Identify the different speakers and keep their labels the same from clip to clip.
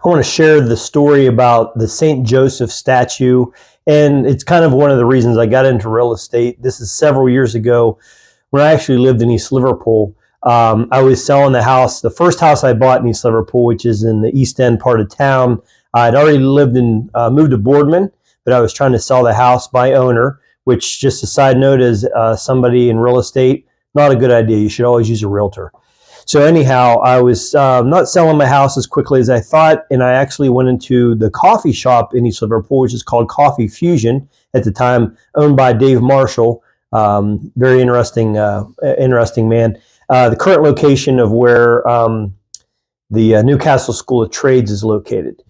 Speaker 1: I want to share the story about the St. Joseph statue. And it's kind of one of the reasons I got into real estate. This is several years ago when I actually lived in East Liverpool. I was selling the house, the first house I bought in East Liverpool, which is in the East End part of town. I'd already moved to Boardman, but I was trying to sell the house by owner, which, just a side note, is somebody in real estate, not a good idea. You should always use a realtor. So anyhow, I was not selling my house as quickly as I thought, and I actually went into the coffee shop in East Liverpool, which is called Coffee Fusion at the time, owned by Dave Marshall. Very interesting man. The current location of where the Newcastle School of Trades is located.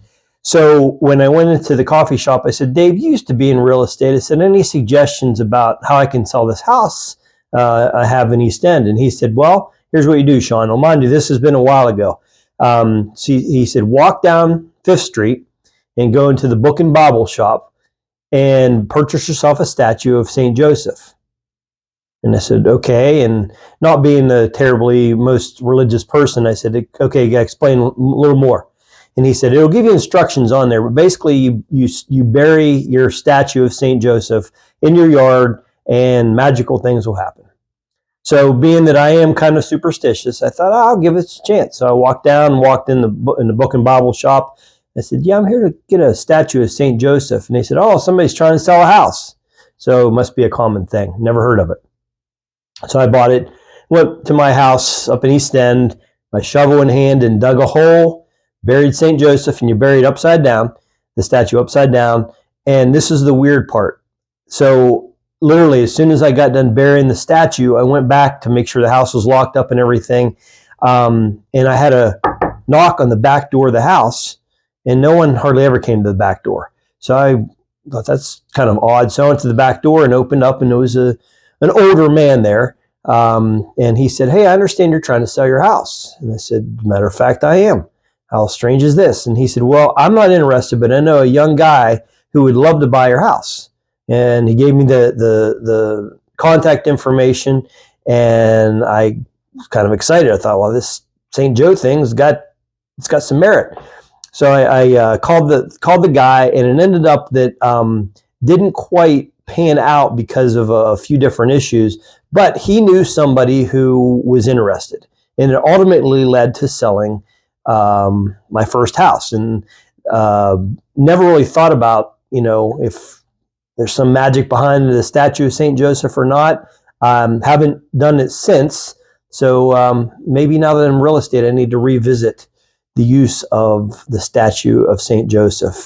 Speaker 1: So when I went into the coffee shop, I said, Dave, you used to be in real estate. I said, any suggestions about how I can sell this house I have in East End? And he said, well, here's what you do, Sean. Well, mind you, this has been a while ago. So he said, walk down 5th Street and go into the Book and Bible shop and purchase yourself a statue of St. Joseph. And I said, okay. And not being the terribly most religious person, I said, okay, explain a little more. And he said, it'll give you instructions on there, but basically you bury your statue of St. Joseph in your yard and magical things will happen. So being that I am kind of superstitious, I thought, I'll give it a chance. So I walked in the Book and Bible shop. I said, yeah, I'm here to get a statue of St. Joseph. And they said, oh, somebody's trying to sell a house. So it must be a common thing. Never heard of it. So I bought it, went to my house up in East End, my shovel in hand, and dug a hole, buried St. Joseph, and you bury it upside down, the statue upside down. And this is the weird part. So literally, as soon as I got done burying the statue, I went back to make sure the house was locked up and everything. And I had a knock on the back door of the house, and no one hardly ever came to the back door. So I thought that's kind of odd. So I went to the back door and opened up, and there was an older man there. And he said, hey, I understand you're trying to sell your house. And I said, matter of fact, I am. How strange is this? And he said, well, I'm not interested, but I know a young guy who would love to buy your house. And he gave me the contact information, and I was kind of excited. I thought, well, this St. Joe thing's got some merit. So I called the guy, and it ended up that didn't quite pan out because of a few different issues, but he knew somebody who was interested, and it ultimately led to selling my first house. And never really thought about, if there's some magic behind the statue of St. Joseph or not. Haven't done it since. So maybe now that I'm in real estate, I need to revisit the use of the statue of St. Joseph.